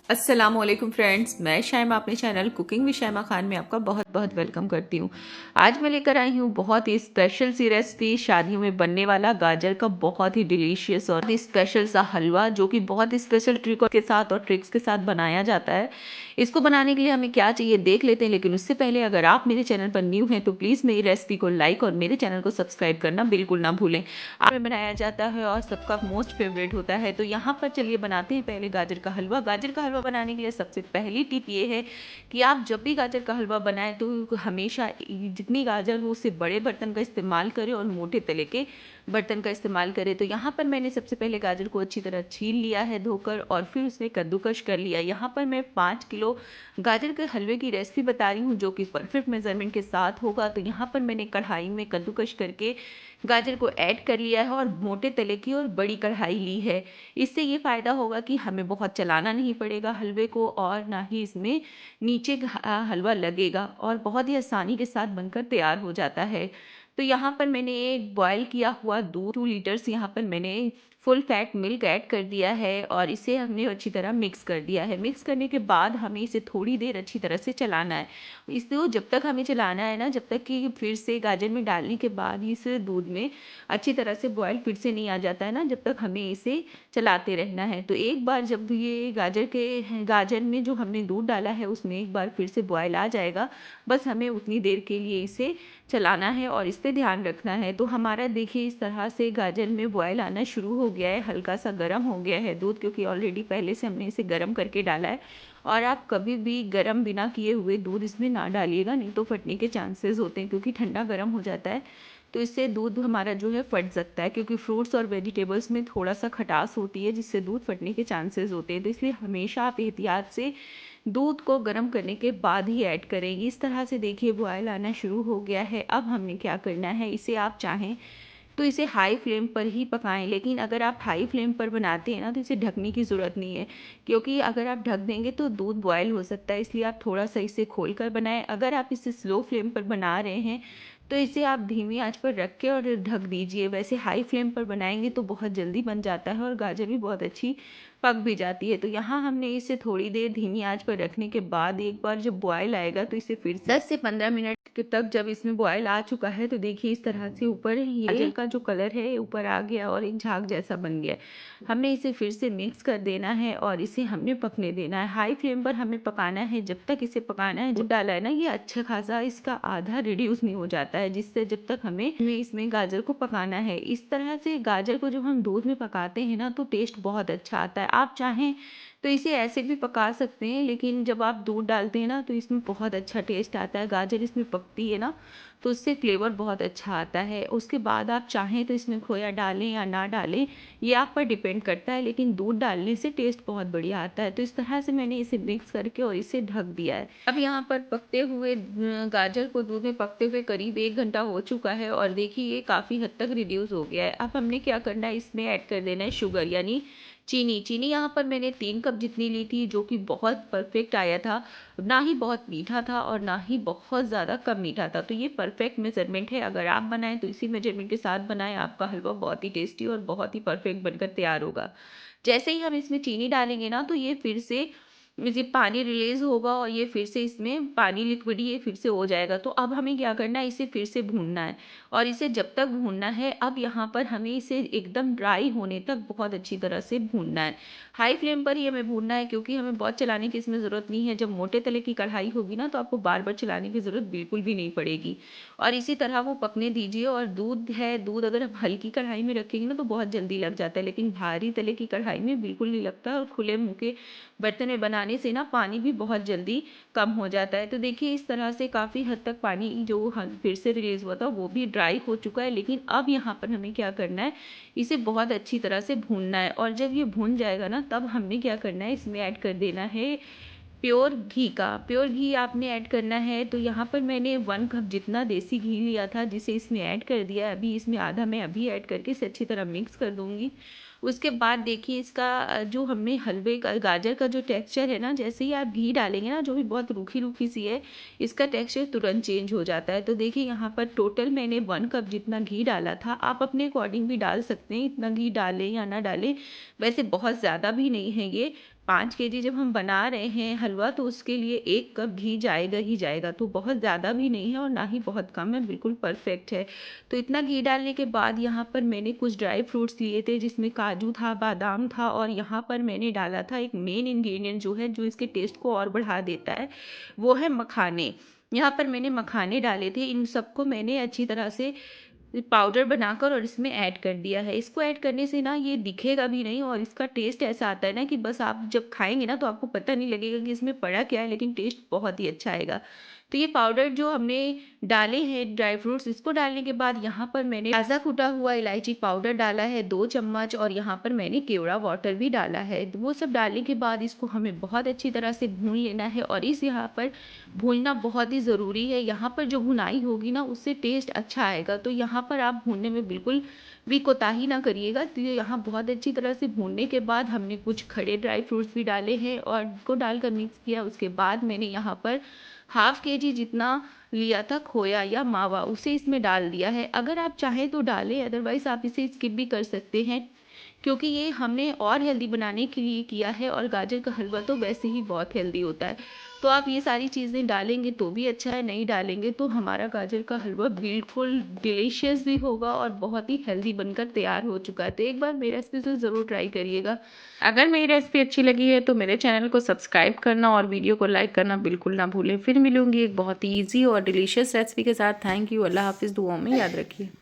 अस्सलामुअलैकुम फ्रेंड्स, मैं शाइमा अपने channel cooking with Shaima Khan में आपका बहुत बहुत वेलकम करती हूँ। आज मैं लेकर आई हूँ बहुत ही स्पेशल सी रेसिपी, शादियों में बनने वाला गाजर का बहुत ही डिलीशियस और स्पेशल सा हलवा, जो कि बहुत ही स्पेशल ट्रिक के साथ और ट्रिक्स के साथ बनाया जाता है। इसको बनाने के लिए हमें क्या चाहिए देख लेते हैं, लेकिन उससे पहले अगर आप मेरे चैनल पर न्यू हैं तो प्लीज़ मेरी रेसिपी को लाइक और मेरे चैनल को सब्सक्राइब करना बिल्कुल ना भूलें। आप में बनाया जाता है और सबका मोस्ट फेवरेट होता है। तो यहाँ पर चलिए बनाते हैं पहले गाजर का हलवा। गाजर का हलवा बनाने के लिए सबसे पहली टिप ये है कि आप जब भी गाजर का हलवा बनाएं तो हमेशा जितनी गाजर हो उससे बड़े बर्तन का इस्तेमाल करें और मोटे तले के बर्तन का इस्तेमाल करें। तो यहाँ पर मैंने सबसे पहले गाजर को अच्छी तरह छील लिया है धोकर, और फिर उसमें कद्दूकश कर लिया। यहाँ पर मैं 5 किलो गाजर के हलवे की रेसिपी बता रही हूँ, जो कि परफेक्ट मेजरमेंट के साथ होगा। तो यहाँ पर मैंने कढ़ाई में कद्दूकश करके गाजर को ऐड कर लिया है और मोटे तले की और बड़ी कढ़ाई ली है। इससे ये फ़ायदा होगा कि हमें बहुत चलाना नहीं पड़ेगा हलवे को, और ना ही इसमें नीचे हलवा लगेगा, और बहुत ही आसानी के साथ बनकर तैयार हो जाता है। तो यहाँ पर मैंने एक बॉयल किया हुआ दूध 2 लीटर्स यहाँ पर मैंने फुल फैट मिल्क ऐड कर दिया है, और इसे हमने अच्छी तरह मिक्स कर दिया है। मिक्स करने के बाद हमें इसे थोड़ी देर अच्छी तरह से चलाना है। इसको जब तक हमें चलाना है ना, जब तक कि फिर से गाजर में डालने के बाद इस दूध में अच्छी तरह से बॉयल फिर से नहीं आ जाता है ना, जब तक हमें इसे चलाते रहना है। तो एक बार जब ये गाजर में जो हमने दूध डाला है उसमें एक बार फिर से बॉयल आ जाएगा, बस हमें उतनी देर के लिए इसे चलाना है और इस पे ध्यान रखना है। तो हमारा देखिए इस तरह से गाजर में बॉयल आना शुरू हो गया है, हल्का सा गर्म हो गया है दूध, क्योंकि ऑलरेडी पहले से हमने इसे गर्म करके डाला है। और आप कभी भी गर्म बिना किए हुए दूध इसमें ना डालिएगा, नहीं तो फटने के चांसेस होते हैं, क्योंकि ठंडा गर्म हो जाता है तो इससे दूध हमारा जो है फट सकता है, क्योंकि फ्रूट्स और वेजिटेबल्स में थोड़ा सा खटास होती है जिससे दूध फटने के चांसेस होते हैं। तो इसलिए हमेशा आप एहतियात से दूध को गर्म करने के बाद ही ऐड करेंगे। इस तरह से देखिए बॉयल आना शुरू हो गया है। अब हमने क्या करना है, इसे आप चाहें तो इसे हाई फ्लेम पर ही पकाएं, लेकिन अगर आप हाई फ्लेम पर बनाते हैं ना तो इसे ढकने की ज़रूरत नहीं है, क्योंकि अगर आप ढक देंगे तो दूध बॉयल हो सकता है। इसलिए आप थोड़ा सा इसे खोल कर बनाएं। अगर आप इसे स्लो फ्लेम पर बना रहे हैं तो इसे आप धीमी आंच पर रख के और ढक दीजिए। वैसे हाई फ्लेम पर बनाएंगे तो बहुत जल्दी बन जाता है और गाजर भी बहुत अच्छी पक भी जाती है। तो यहाँ हमने इसे थोड़ी देर धीमी आंच पर रखने के बाद एक बार जब बॉयल आएगा तो इसे फिर 10 से 15 मिनट तक जब इसमें बॉयल आ चुका है तो देखिए इस तरह से ऊपर ये गाजर का जो कलर है ऊपर आ गया और एक झाग जैसा बन गया है। हमने इसे फिर से मिक्स कर देना है और इसे हमने पकने देना है। हाई फ्लेम पर हमें पकाना है, जब तक इसे पकाना है जब डाला है ना ये अच्छा खासा इसका आधा रिड्यूस नहीं हो जाता है, जिससे जब तक हमें इसमें गाजर को पकाना है। इस तरह से गाजर को जब हम दूध में पकाते हैं ना तो टेस्ट बहुत अच्छा आता है। आप चाहें तो इसे ऐसे भी पका सकते हैं, लेकिन जब आप दूध डालते हैं ना तो इसमें बहुत अच्छा टेस्ट आता है। गाजर इसमें पकती है ना तो उससे फ्लेवर बहुत अच्छा आता है। उसके बाद आप चाहें तो इसमें खोया डालें या ना डालें, ये आप पर डिपेंड करता है, लेकिन दूध डालने से टेस्ट बहुत बढ़िया आता है। तो इस तरह से मैंने इसे मिक्स करके और इसे ढक दिया है। अब यहाँ पर पकते हुए गाजर को दूध में पकते हुए करीब 1 घंटा हो चुका है, और देखिए ये काफ़ी हद तक रिड्यूस हो गया है। अब हमने क्या करना है, इसमें ऐड कर देना है शुगर यानी चीनी। चीनी यहाँ पर मैंने 3 कप जितनी ली थी, जो कि बहुत परफेक्ट आया था, ना ही बहुत मीठा था और ना ही बहुत ज़्यादा कम मीठा था। तो ये परफेक्ट मेजरमेंट है। अगर आप बनाएं तो इसी मेजरमेंट के साथ बनाएं, आपका हलवा बहुत ही टेस्टी और बहुत ही परफेक्ट बनकर तैयार होगा। जैसे ही हम इसमें चीनी डालेंगे ना तो ये फिर से ये पानी रिलीज होगा और ये फिर से इसमें पानी लिक्विड ये फिर से हो जाएगा। तो अब हमें क्या करना है, इसे फिर से भूनना है, और इसे जब तक भूनना है, अब यहाँ पर हमें इसे एकदम ड्राई होने तक बहुत अच्छी तरह से भूनना है। हाई फ्लेम पर ही हमें भूनना है, क्योंकि हमें बहुत चलाने की इसमें ज़रूरत नहीं है। जब मोटे तले की कढ़ाई होगी ना तो आपको बार बार चलाने की ज़रूरत बिल्कुल भी नहीं पड़ेगी, और इसी तरह वो पकने दीजिए। और दूध है, दूध अगर हम हल्की कढ़ाई में रखेंगे ना तो बहुत जल्दी लग जाता है, लेकिन भारी तले की कढ़ाई में बिल्कुल नहीं लगता, और खुले मुँह के बर्तन में बनाने से ना पानी भी बहुत जल्दी कम हो जाता है। तो देखिए इस तरह से काफ़ी हद तक पानी जो फिर से रिलीज़ हुआ था वो भी ड्राई हो चुका है। लेकिन अब यहाँ पर हमें क्या करना है, इसे बहुत अच्छी तरह से भूनना है, और जब ये भून जाएगा ना तब हमने क्या करना है, इसमें ऐड कर देना है प्योर घी का। प्योर घी आपने ऐड करना है। तो यहाँ पर मैंने 1 कप जितना देसी घी लिया था जिसे इसमें ऐड कर दिया। अभी इसमें आधा मैं अभी ऐड करके इसे अच्छी तरह मिक्स कर दूँगी। उसके बाद देखिए इसका जो हमने हलवे का गाजर का जो टेक्सचर है ना, जैसे ही आप घी डालेंगे ना, जो भी बहुत रूखी रूखी सी है, इसका टेक्सचर तुरंत चेंज हो जाता है। तो देखिए यहाँ पर टोटल मैंने 1 कप जितना घी डाला था। आप अपने अकॉर्डिंग भी डाल सकते हैं, इतना घी डालें या ना डालें, वैसे बहुत ज़्यादा भी नहीं है ये। 5 केजी जब हम बना रहे हैं हलवा तो उसके लिए 1 कप घी जाएगा ही जाएगा, तो बहुत ज़्यादा भी नहीं है और ना ही बहुत कम है, बिल्कुल परफेक्ट है। तो इतना घी डालने के बाद यहाँ पर मैंने कुछ ड्राई फ्रूट्स लिए थे जिसमें काजू था, बादाम था और यहाँ पर मैंने डाला था एक मेन इंग्रेडिएंट जो है, जो इसके टेस्ट को और बढ़ा देता है, वो है मखाने। यहाँ पर मैंने मखाने डाले थे, इन सबको मैंने अच्छी तरह से पाउडर बनाकर और इसमें ऐड कर दिया है। इसको ऐड करने से ना ये दिखेगा भी नहीं और इसका टेस्ट ऐसा आता है ना कि बस आप जब खाएंगे ना तो आपको पता नहीं लगेगा कि इसमें पड़ा क्या है, लेकिन टेस्ट बहुत ही अच्छा आएगा। तो ये पाउडर जो हमने डाले हैं ड्राई फ्रूट्स, इसको डालने के बाद यहाँ पर मैंने ताज़ा कुटा हुआ इलायची पाउडर डाला है 2 चम्मच और यहाँ पर मैंने केवड़ा वाटर भी डाला है। वो सब डालने के बाद इसको हमें बहुत अच्छी तरह से भून लेना है और इस यहाँ पर भूनना बहुत ही ज़रूरी है। यहाँ पर जो भुनाई होगी ना उससे टेस्ट अच्छा आएगा, तो यहाँ पर आप भूनने में बिल्कुल भी कोताही ना करिएगा। तो ये यहाँ बहुत अच्छी तरह से भूनने के बाद हमने कुछ खड़े ड्राई फ्रूट्स भी डाले हैं और इनको डालकर मिक्स किया। उसके बाद मैंने यहाँ पर हाफ केजी जितना लिया था खोया या मावा, उसे इसमें डाल दिया है। अगर आप चाहें तो डालें, अदरवाइज़ आप इसे स्किप भी कर सकते हैं, क्योंकि ये हमने और हेल्दी बनाने के लिए किया है और गाजर का हलवा तो वैसे ही बहुत हेल्दी होता है। तो आप ये सारी चीज़ें डालेंगे तो भी अच्छा है, नहीं डालेंगे तो हमारा गाजर का हलवा बिल्कुल डिलीशियस भी होगा और बहुत ही हेल्दी बनकर तैयार हो चुका है। तो एक बार मेरी रेसिपी से ज़रूर ट्राई करिएगा। अगर मेरी रेसिपी अच्छी लगी है तो मेरे चैनल को सब्सक्राइब करना और वीडियो को लाइक करना बिल्कुल ना भूलें। फिर मिलूंगी एक बहुत ही ईजी और डिलीशियस रेसिपी के साथ। Thank you. अल्लाह हाफिज़। दुआओं में याद रखिए।